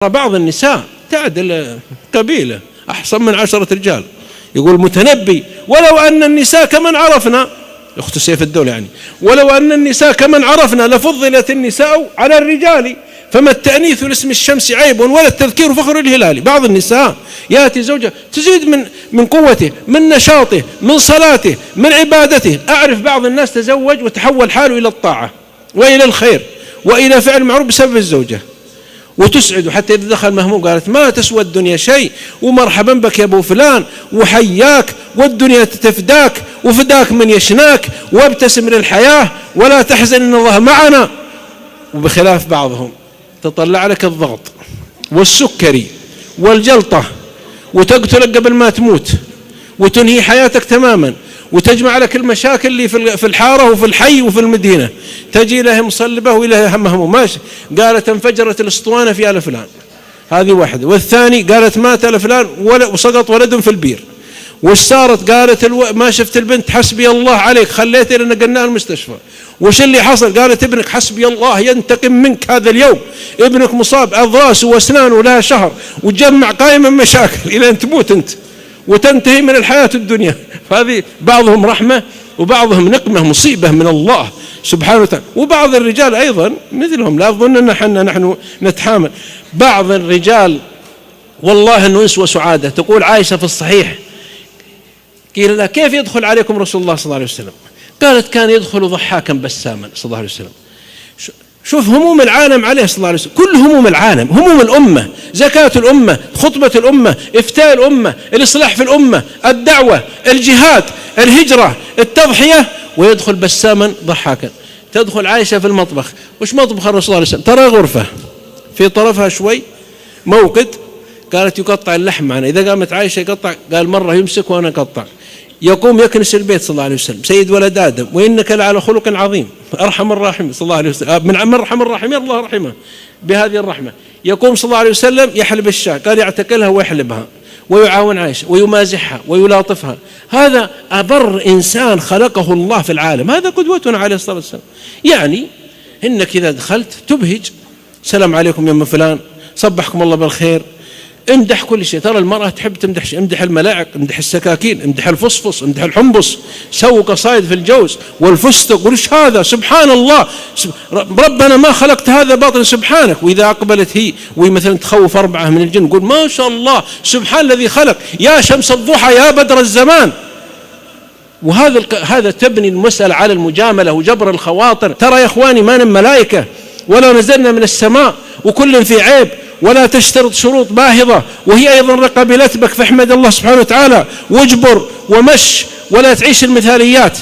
بعض النساء تعدل قبيلة أحسن من 10 رجال. يقول متنبي: ولو أن النساء كمن عرفنا، أخت سيف الدولة يعني، ولو أن النساء كمن عرفنا لفضلت النساء على الرجال، فما التأنيث لاسم الشمس عيب ولا التذكير فخر الهلال. بعض النساء يأتي زوجها تزيد من قوته، من نشاطه، من صلاته، من عبادته. أعرف بعض الناس تزوج وتحول حاله إلى الطاعة وإلى الخير وإلى فعل معروف بسبب الزوجة، وتسعد حتى إذا دخل مهموم قالت: ما تسوى الدنيا شيء، ومرحبا بك يا أبو فلان، وحياك، والدنيا تفداك، وفداك من يشناك، وابتسم للحياة ولا تحزن إن الله معنا. وبخلاف بعضهم تطلع لك الضغط والسكري والجلطة، وتقتلك قبل ما تموت، وتنهي حياتك تماما، وتجمع لك المشاكل اللي في الحارة وفي الحي وفي المدينة. تجي له مصلبة وإلى همهم ماشي. قالت: انفجرت الاسطوانة في آل فلان، هذه واحدة. والثاني قالت: مات آل فلان وسقط ولد في البير. وش صارت؟ قالت: ما شفت البنت، حسبي الله عليك، خليته لأن نقلناها المستشفى. وش اللي حصل؟ قالت: ابنك حسبي الله ينتقم منك هذا اليوم، ابنك مصاب أضراس وأسنان ولها شهر، وتجمع قائمة مشاكل إلى أن تموت أنت وتنتهي من الحياة الدنيا. فهذه بعضهم رحمة وبعضهم نقمة، مصيبة من الله سبحانه وتعالى. وبعض الرجال أيضا مثلهم، لا أظن أن نحن نتحامل. بعض الرجال والله أنه يسوى سعادة. تقول عائشة في الصحيح: قيل لها: كيف يدخل عليكم رسول الله صلى الله عليه وسلم؟ قالت: كان يدخل ضحاكا بساما صلى الله عليه وسلم. شوف هموم العالم عليه صلى الله عليه وسلم، كل هموم العالم، هموم الأمة، زكاة الأمة، خطبة الأمة، إفتاء الأمة، الإصلاح في الأمة، الدعوة، الجهاد، الهجرة، التضحية، ويدخل بساما ضحاكا. تدخل عائشة في المطبخ. وش مطبخ الرسول صلى الله عليه وسلم؟ ترى غرفة في طرفها شوي موقد. قالت: يقطع اللحم معنا. إذا قامت عائشة يقطع، قال: مرة يمسك وأنا أقطع. يقوم يكنس البيت صلى الله عليه وسلم: سيد ولد آدم وإنك لعلى خلق عظيم، أرحم الراحمين صلى الله عليه وسلم، من أرحم الراحمين، الله رحمه بهذه الرحمة. يقوم صلى الله عليه وسلم يحلب الشاة، قال: يعتقلها ويحلبها ويعاون عائشة ويمازحها ويلاطفها. هذا أبر إنسان خلقه الله في العالم، هذا قدوتنا عليه الصلاة والسلام. يعني إنك إذا دخلت تبهج: السلام عليكم يا أم فلان، صبحكم الله بالخير، امدح كل شيء. ترى المرأة تحب تمدح شيء، امدح الملاعق، امدح السكاكين، امدح الفصفص، امدح الحنبص، سووا قصائد في الجوز والفستق. وش هذا؟ سبحان الله، ربنا ما خلقت هذا باطل سبحانك. وإذا أقبلت هي ومثلا تخوف 4 من الجن، قول: ما شاء الله، سبحان الذي خلق، يا شمس الضحى، يا بدر الزمان. وهذا تبني المسألة على المجاملة وجبر الخواطر. ترى يا إخواني ما نم ملائكة ولا نزلنا من السماء، وكل في عيب، ولا تشترط شروط باهظة، وهي أيضا قبلت بك، فاحمد الله سبحانه وتعالى واجبر ومش، ولا تعيش المثاليات.